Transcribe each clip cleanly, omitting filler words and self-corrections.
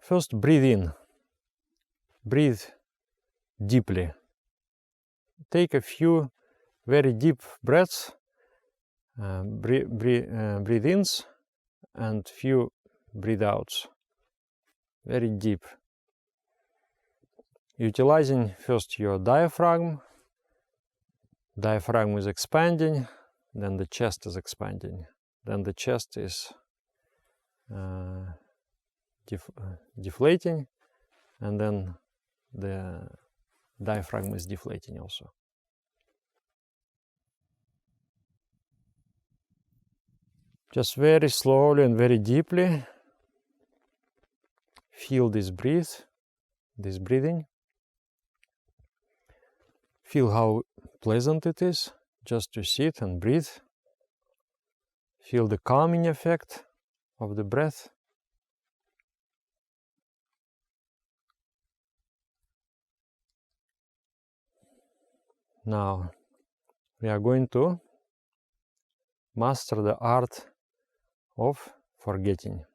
First, breathe in. Breathe deeply. Take a few very deep breaths. Breathe ins and few breathe outs. Very deep. Utilizing first your diaphragm. Diaphragm is expanding, then the chest is expanding. Then the chest is deflating, and then the diaphragm is deflating also. Just very slowly and very deeply feel this breathing. Feel how pleasant it is just to sit and breathe. Feel the calming effect of the breath. Now, we are going to master the art of forgetting.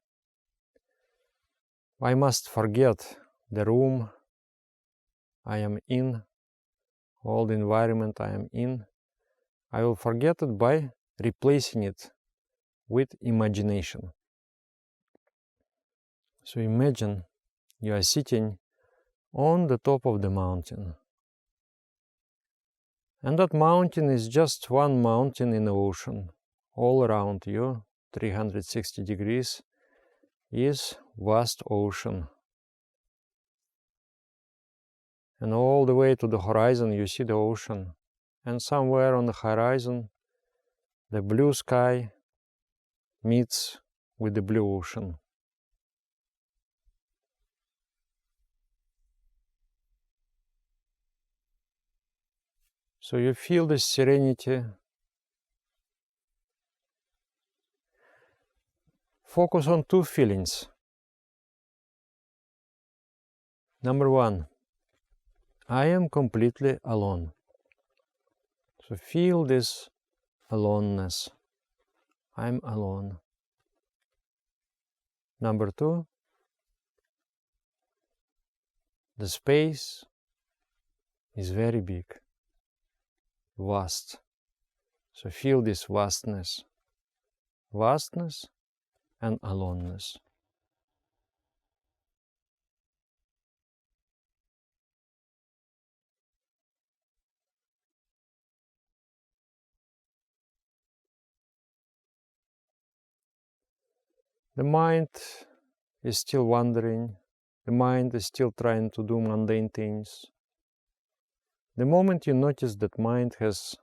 I must forget the room I am in, all the environment I am in. I will forget it by replacing it with imagination. So imagine you are sitting on the top of the mountain. And that mountain is just one mountain in the ocean. All around you, 360 degrees, is vast ocean. And all the way to the horizon you see the ocean. And somewhere on the horizon, the blue sky meets with the blue ocean. So you feel this serenity. Focus on two feelings. Number one, I am completely alone. So feel this aloneness. I'm alone. Number two, the space is very big, vast. So feel this vastness and aloneness. The mind is still wandering. The mind is still trying to do mundane things. The moment you notice that mind has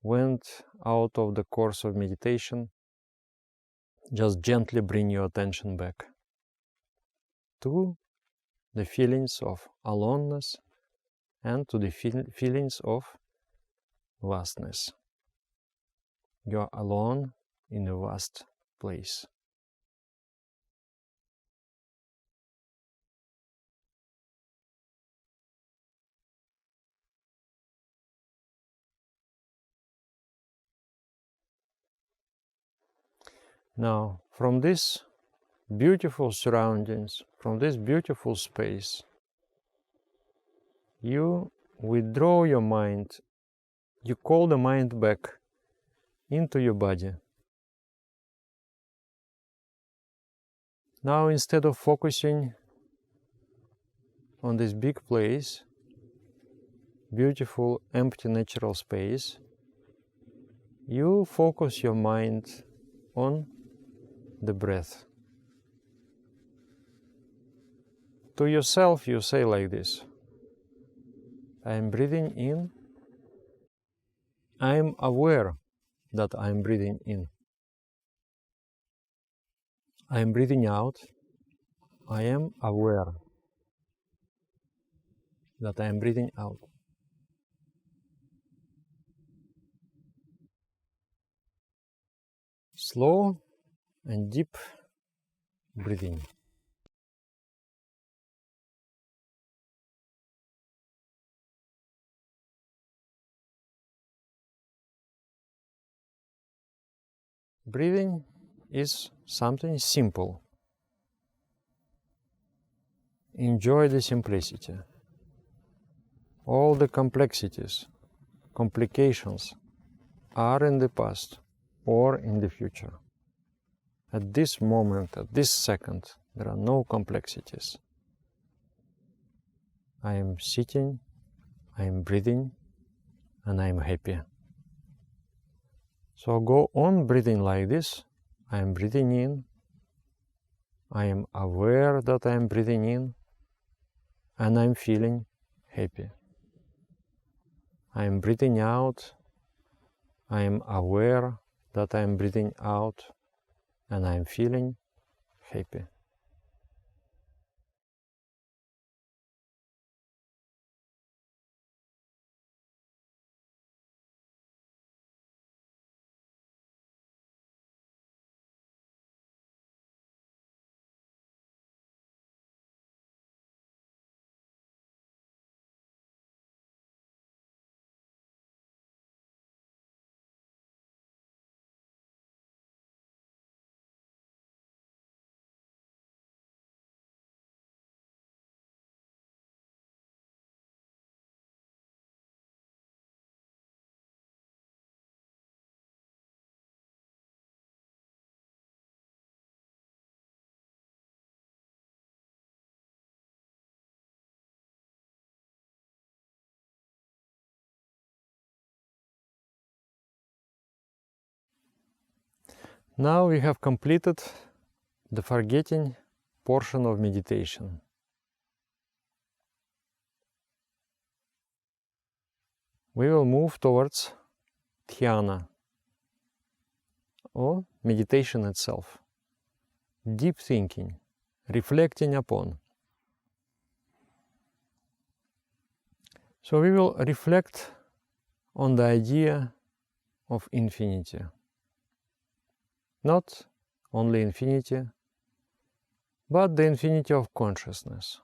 went out of the course of meditation, just gently bring your attention back to the feelings of aloneness and to the feelings of vastness. You are alone in a vast place. Now, from this beautiful surroundings, from this beautiful space, you withdraw your mind, you call the mind back into your body. Now, instead of focusing on this big place, beautiful, empty, natural space, you focus your mind on the breath. To yourself, you say like this: I am breathing in. I am aware that I am breathing in. I am breathing out. I am aware that I am breathing out. Slow and deep breathing. Breathing is something simple. Enjoy the simplicity. All the complexities, complications are in the past or in the future. At this moment, at this second, there are no complexities. I am sitting, I am breathing, and I am happy. So go on breathing like this. I am breathing in. I am aware that I am breathing in, and I am feeling happy. I am breathing out. I am aware that I am breathing out, and I am feeling happy. Now we have completed the forgetting portion of meditation. We will move towards dhyana, or meditation itself. Deep thinking, reflecting upon. So we will reflect on the idea of infinity. Not only infinity, but the infinity of consciousness.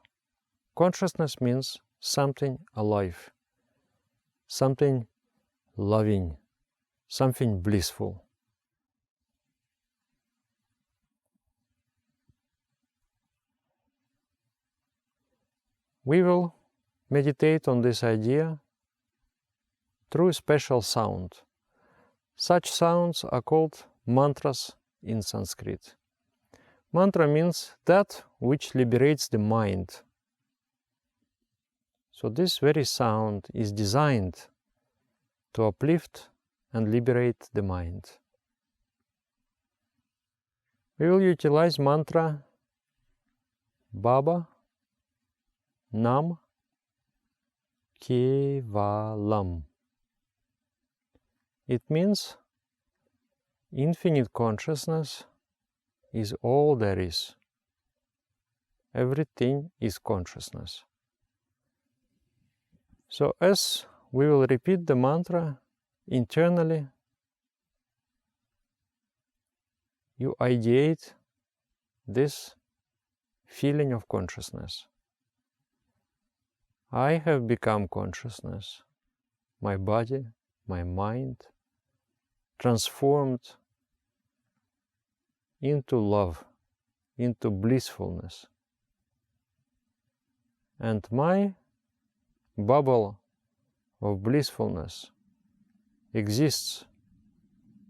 Consciousness means something alive, something loving, something blissful. We will meditate on this idea through a special sound. Such sounds are called mantras in Sanskrit. Mantra means that which liberates the mind. So this very sound is designed to uplift and liberate the mind. We will utilize mantra Baba Nam Kevalam. It means infinite consciousness is all there is. Everything is consciousness. So as we will repeat the mantra internally, you ideate this feeling of consciousness. I have become consciousness, my body, my mind, transformed into love, into blissfulness. And my bubble of blissfulness exists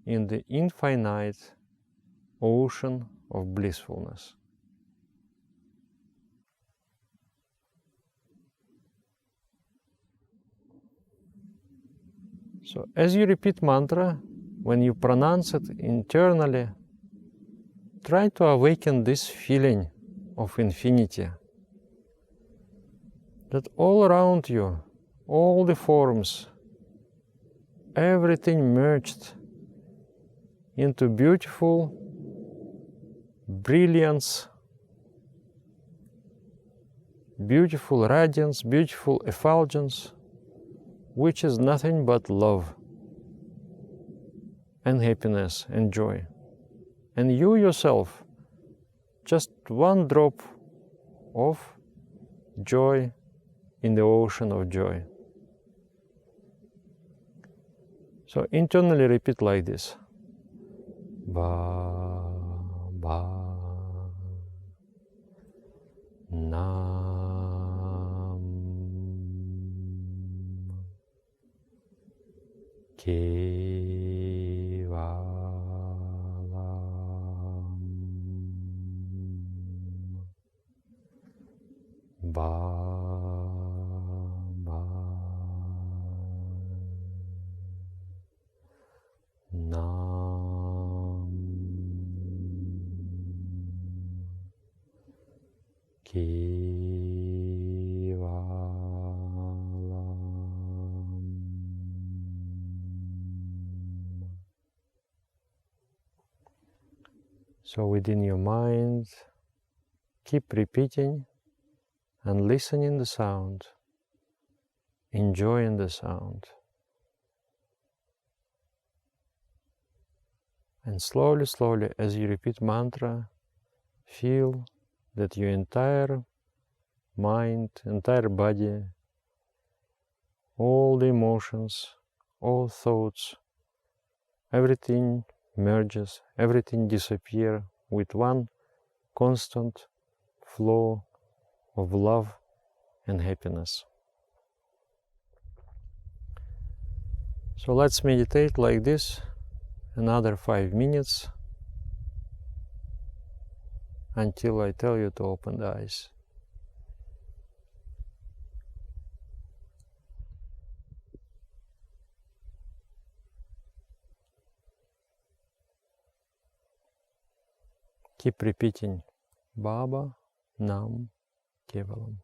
in the infinite ocean of blissfulness. So as you repeat mantra, when you pronounce it internally, try to awaken this feeling of infinity. That all around you, all the forms, everything merged into beautiful brilliance, beautiful radiance, beautiful effulgence, which is nothing but love and happiness and joy. And you yourself, just one drop of joy in the ocean of joy. So internally repeat like this. Ba, ba, Nam Kevalam Baba Nam Kevalam. So within your mind, keep repeating and listening the sound, enjoying the sound. And slowly, slowly, as you repeat mantra, feel that your entire mind, entire body, all the emotions, all thoughts, everything merges, everything disappears with one constant flow of love and happiness. So let's meditate like this another 5 minutes until I tell you to open the eyes. Keep repeating Baba Nam Kevalam.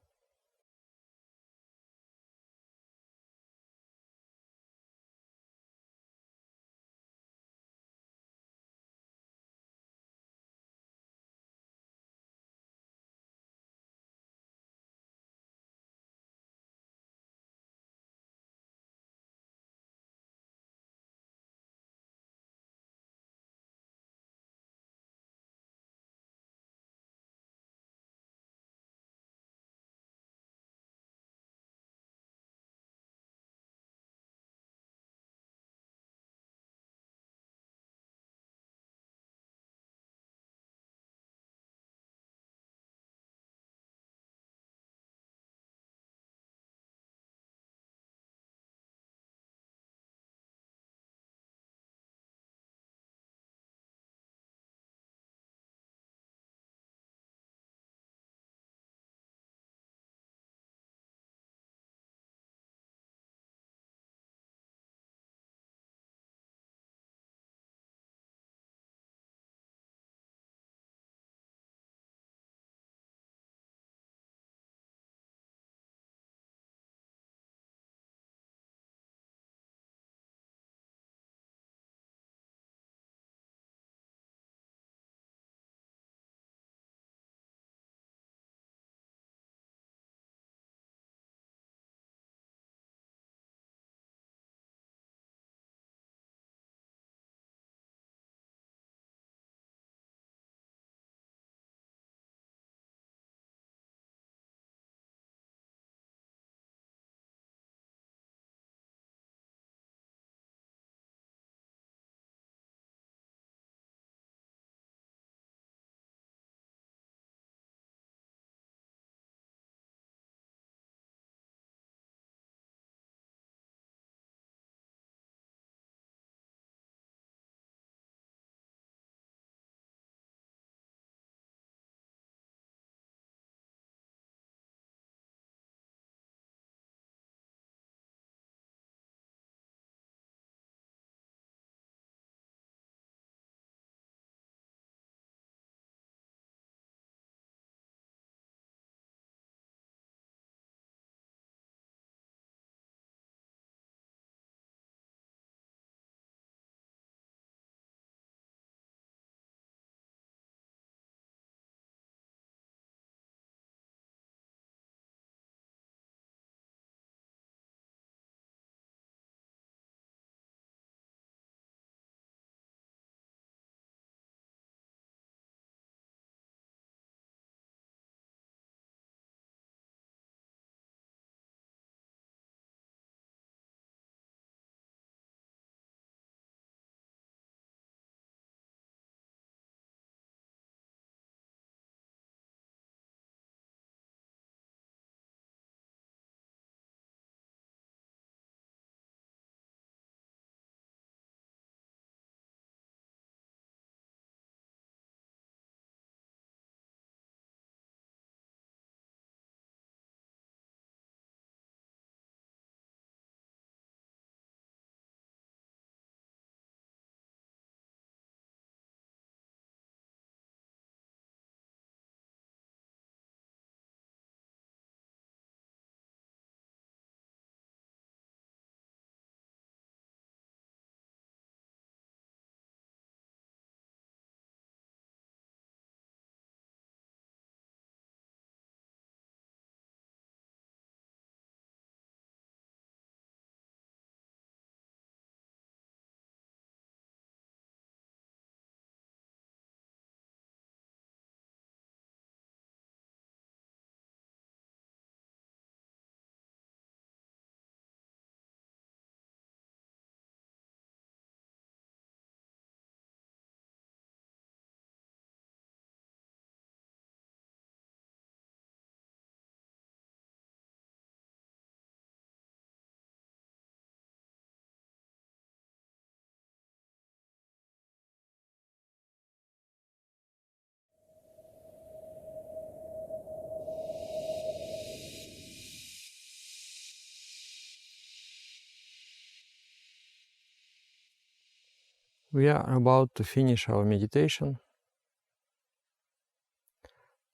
We are about to finish our meditation.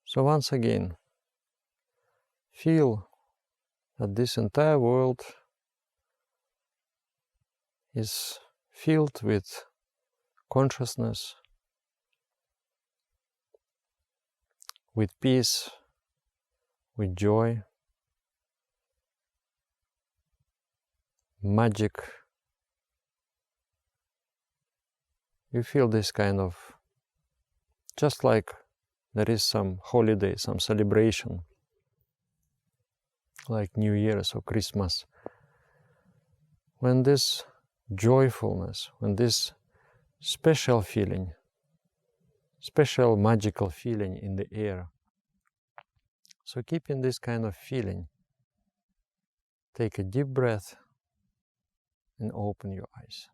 So once again, feel that this entire world is filled with consciousness, with peace, with joy, magic. You feel this kind of, just like there is some holiday, some celebration, like New Year's or Christmas. When this joyfulness, when this special feeling, special magical feeling in the air. So keeping this kind of feeling, take a deep breath and open your eyes.